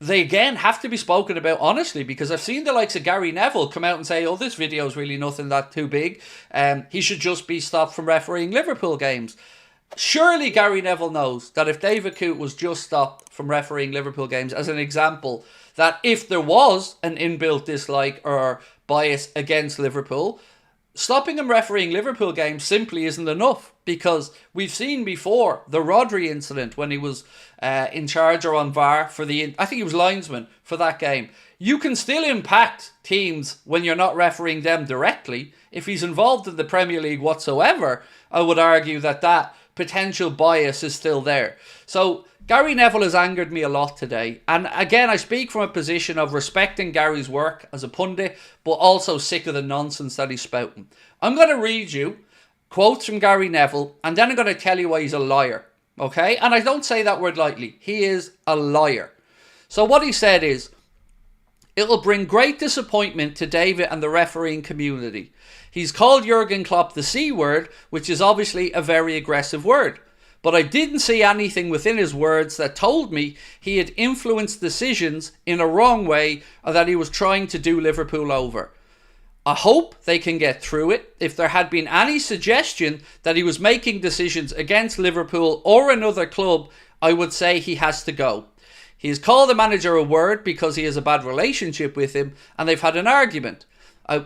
they again have to be spoken about honestly, because I've seen the likes of Gary Neville come out and say, oh, this video is really nothing that too big. He should just be stopped from refereeing Liverpool games. Surely Gary Neville knows that if David Coote was just stopped from refereeing Liverpool games, as an example, that if there was an inbuilt dislike or bias against Liverpool, stopping him refereeing Liverpool games simply isn't enough, because we've seen before the Rodri incident when he was in charge or on VAR for I think he was linesman for that game. You can still impact teams when you're not refereeing them directly. If he's involved in the Premier League whatsoever, I would argue that potential bias is still there. So Gary Neville has angered me a lot today. And again, I speak from a position of respecting Gary's work as a pundit, but also sick of the nonsense that he's spouting. I'm going to read you quotes from Gary Neville, and then I'm going to tell you why he's a liar. Okay? And I don't say that word lightly. He is a liar. So what he said is, it'll bring great disappointment to David and the refereeing community. He's called Jurgen Klopp the C word, which is obviously a very aggressive word. But I didn't see anything within his words that told me he had influenced decisions in a wrong way or that he was trying to do Liverpool over. I hope they can get through it. If there had been any suggestion that he was making decisions against Liverpool or another club, I would say he has to go. He has called the manager a word because he has a bad relationship with him and they've had an argument.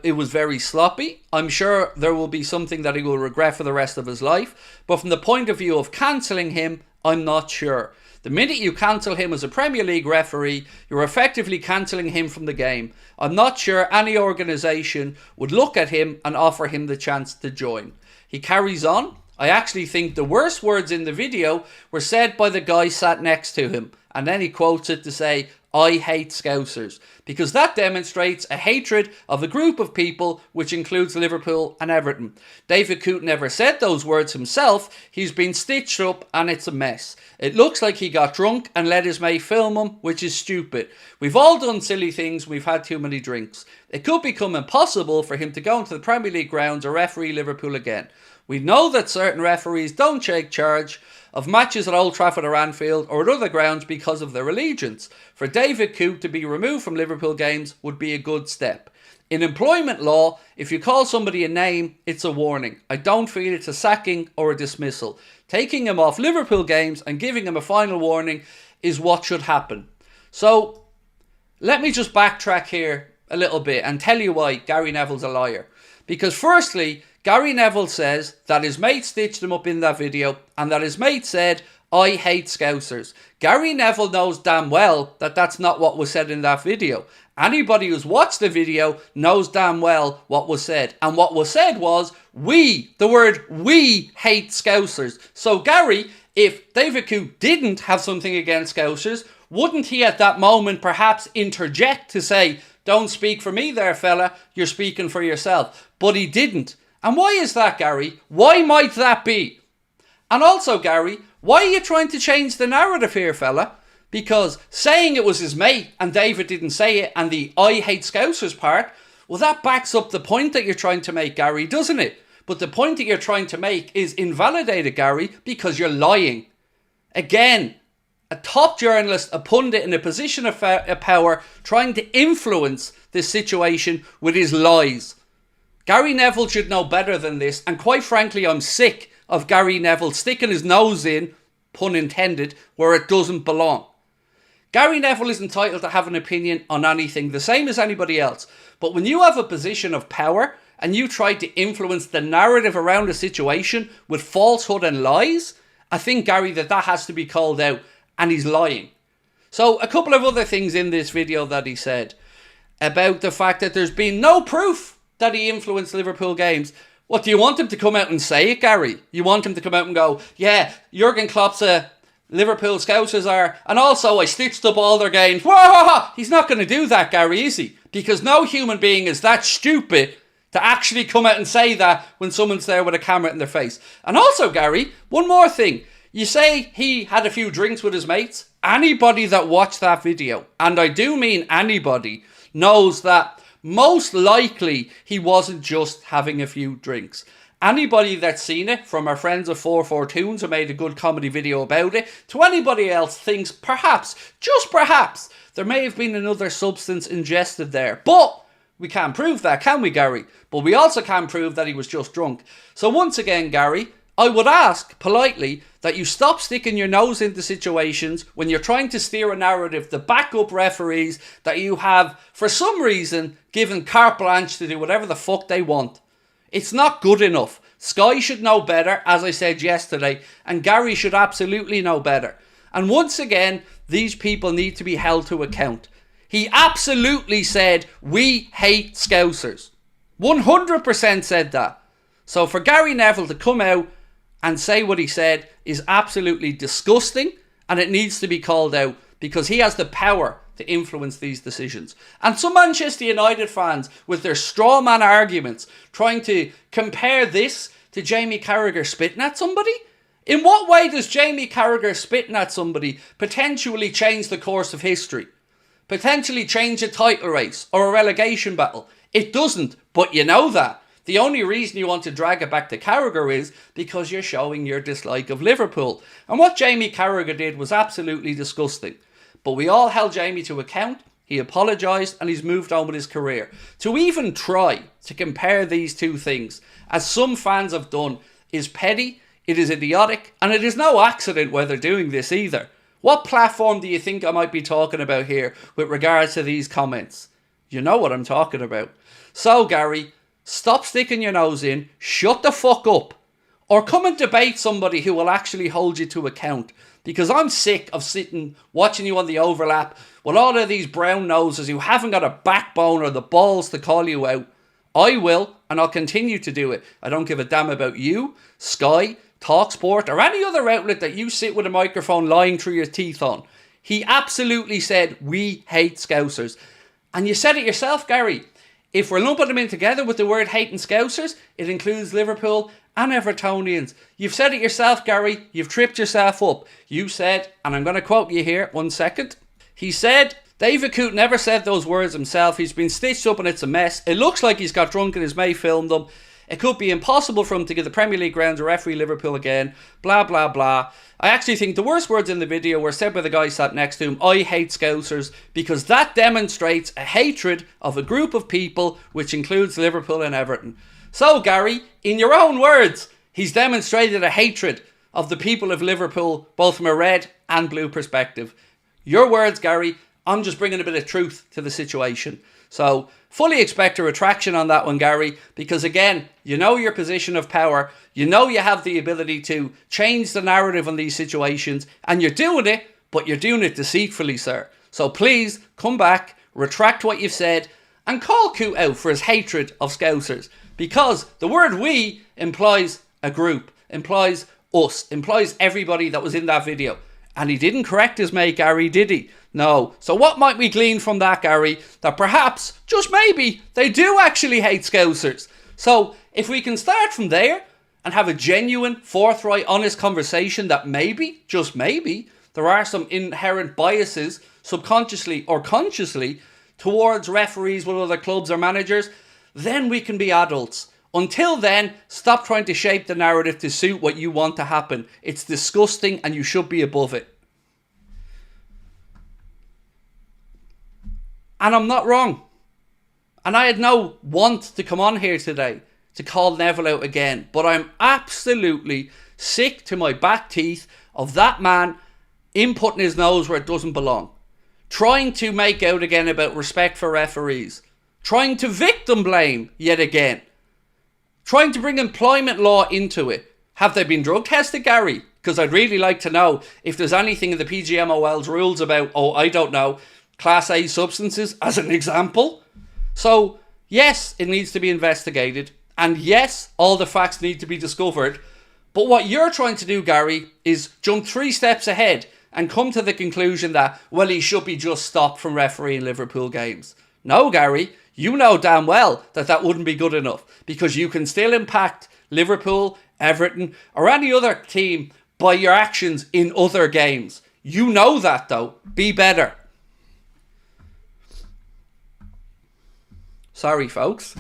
It was very sloppy. I'm sure there will be something that he will regret for the rest of his life. But from the point of view of cancelling him, I'm not sure. The minute you cancel him as a Premier League referee, you're effectively cancelling him from the game. I'm not sure any organisation would look at him and offer him the chance to join. He carries on. I actually think the worst words in the video were said by the guy sat next to him. And then he quotes it to say, I hate Scousers, because that demonstrates a hatred of a group of people which includes Liverpool and Everton. David Coote never said those words himself. He's been stitched up and it's a mess. It looks like he got drunk and let his mate film him, which is stupid. We've all done silly things. We've had too many drinks. It could become impossible for him to go into the Premier League grounds or referee Liverpool again. We know that certain referees don't take charge of matches at Old Trafford or Anfield or at other grounds because of their allegiance. For David Coote to be removed from Liverpool games would be a good step. In employment law, if you call somebody a name, it's a warning. I don't feel it's a sacking or a dismissal. Taking him off Liverpool games and giving him a final warning is what should happen. So, let me just backtrack here a little bit and tell you why Gary Neville's a liar. Because firstly, Gary Neville says that his mate stitched him up in that video and that his mate said, I hate Scousers. Gary Neville knows damn well that that's not what was said in that video. Anybody who's watched the video knows damn well what was said. And what was said was, the word we hate Scousers. So Gary, if David Coote didn't have something against Scousers, wouldn't he at that moment perhaps interject to say, don't speak for me there, fella, you're speaking for yourself. But he didn't. And why is that, Gary? Why might that be? And also, Gary, why are you trying to change the narrative here, fella? Because saying it was his mate and David didn't say it and the I hate Scousers part, well, that backs up the point that you're trying to make, Gary, doesn't it? But the point that you're trying to make is invalidated, Gary, because you're lying. Again, a top journalist, a pundit in a position of power, trying to influence this situation with his lies. Gary Neville should know better than this, and quite frankly, I'm sick of Gary Neville sticking his nose in, pun intended, where it doesn't belong. Gary Neville is entitled to have an opinion on anything, the same as anybody else. But when you have a position of power and you try to influence the narrative around a situation with falsehood and lies, I think, Gary, that has to be called out, and he's lying. So, a couple of other things in this video that he said about the fact that there's been no proof that he influenced Liverpool games. What, do you want him to come out and say it, Gary? You want him to come out and go, yeah, Jurgen Klopp's a Liverpool Scousers are, and also I stitched up all their games. Whoa! He's not going to do that, Gary, is he? Because no human being is that stupid to actually come out and say that when someone's there with a camera in their face. And also, Gary, one more thing. You say he had a few drinks with his mates. Anybody that watched that video, and I do mean anybody, knows that most likely he wasn't just having a few drinks. Anybody that's seen it, from our friends of 442s who made a good comedy video about it, to anybody else thinks perhaps, just perhaps, There may have been another substance ingested there. But we can't prove that, can we, Gary? But we also can't prove that he was just drunk. So once again, Gary, I would ask politely that you stop sticking your nose into situations when you're trying to steer a narrative to back up referees that you have, for some reason, given carte blanche to do whatever the fuck they want. It's not good enough. Sky should know better, as I said yesterday, and Gary should absolutely know better. And once again, these people need to be held to account. He absolutely said, we hate Scousers. 100% said that. So for Gary Neville to come out and say what he said is absolutely disgusting, and it needs to be called out because he has the power to influence these decisions. And some Manchester United fans, with their straw man arguments, trying to compare this to Jamie Carragher spitting at somebody? In what way does Jamie Carragher spitting at somebody potentially change the course of history? Potentially change a title race or a relegation battle? It doesn't, but you know that. The only reason you want to drag it back to Carragher is because you're showing your dislike of Liverpool. And what Jamie Carragher did was absolutely disgusting. But we all held Jamie to account. He apologised and he's moved on with his career. To even try to compare these two things, as some fans have done, is petty, it is idiotic, and it is no accident why they're doing this either. What platform do you think I might be talking about here with regards to these comments? You know what I'm talking about. So, Gary, stop sticking your nose in, shut the fuck up, or come and debate somebody who will actually hold you to account. Because I'm sick of sitting, watching you on the overlap with all of these brown noses who haven't got a backbone or the balls to call you out. I will, and I'll continue to do it. I don't give a damn about you, Sky, TalkSport, or any other outlet that you sit with a microphone lying through your teeth on. He absolutely said, we hate Scousers. And you said it yourself, Gary. If we're lumping them in together with the word hating Scousers, it includes Liverpool and Evertonians. You've said it yourself, Gary. You've tripped yourself up. You said, and I'm going to quote you here, 1 second. He said, David Coote never said those words himself. He's been stitched up and it's a mess. It looks like he's got drunk and his mate filmed them. It could be impossible for him to give the Premier League ground to referee Liverpool again. Blah, blah, blah. I actually think the worst words in the video were said by the guy sat next to him. I hate Scousers, because that demonstrates a hatred of a group of people, which includes Liverpool and Everton. So, Gary, in your own words, he's demonstrated a hatred of the people of Liverpool, both from a red and blue perspective. Your words, Gary. I'm just bringing a bit of truth to the situation. So, fully expect a retraction on that one, Gary, because again, you know your position of power, you know you have the ability to change the narrative on these situations, and you're doing it, but you're doing it deceitfully, sir. So please, come back, retract what you've said, and call Coote out for his hatred of Scousers, because the word we implies a group, implies us, implies everybody that was in that video. And he didn't correct his mate, Gary, did he? No. So what might we glean from that, Gary? That perhaps, just maybe, they do actually hate Scousers. So if we can start from there and have a genuine, forthright, honest conversation that maybe, just maybe, there are some inherent biases, subconsciously or consciously, towards referees with other clubs or managers, then we can be adults. Until then, stop trying to shape the narrative to suit what you want to happen. It's disgusting and you should be above it. And I'm not wrong. And I had no want to come on here today to call Neville out again. But I'm absolutely sick to my back teeth of that man inputting his nose where it doesn't belong. Trying to make out again about respect for referees. Trying to victim blame yet again. Trying to bring employment law into it. Have they been drug tested, Gary? Because I'd really like to know if there's anything in the PGMOL's rules about, I don't know, Class A substances as an example. So, yes, it needs to be investigated. And yes, all the facts need to be discovered. But what you're trying to do, Gary, is jump 3 steps ahead and come to the conclusion that, well, he should be just stopped from refereeing Liverpool games. No, Gary, you know damn well that that wouldn't be good enough, because you can still impact Liverpool, Everton, or any other team by your actions in other games. You know that, though. Be better. Sorry, folks.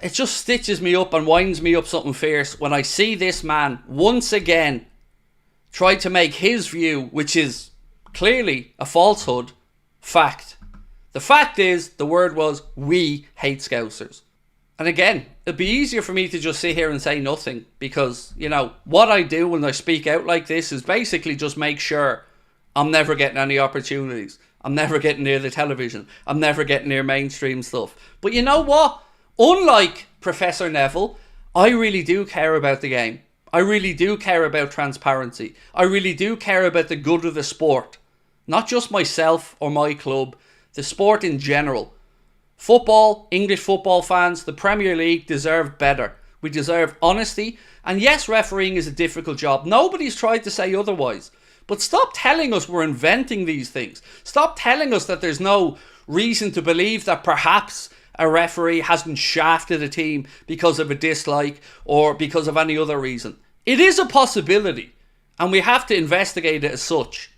It just stitches me up and winds me up something fierce when I see this man once again try to make his view, which is Clearly a falsehood. Fact. The fact is, the word was, we hate Scousers. And again, it'd be easier for me to just sit here and say nothing, because, you know, what I do when I speak out like this is basically just make sure I'm never getting any opportunities. I'm never getting near the television. I'm never getting near mainstream stuff. But you know what? Unlike Professor Neville, I really do care about the game. I really do care about transparency. I really do care about the good of the sport. Not just myself or my club, the sport in general. Football, English football fans, the Premier League deserve better. We deserve honesty. And yes, refereeing is a difficult job. Nobody's tried to say otherwise. But stop telling us we're inventing these things. Stop telling us that there's no reason to believe that perhaps a referee hasn't shafted a team because of a dislike or because of any other reason. It is a possibility, and we have to investigate it as such.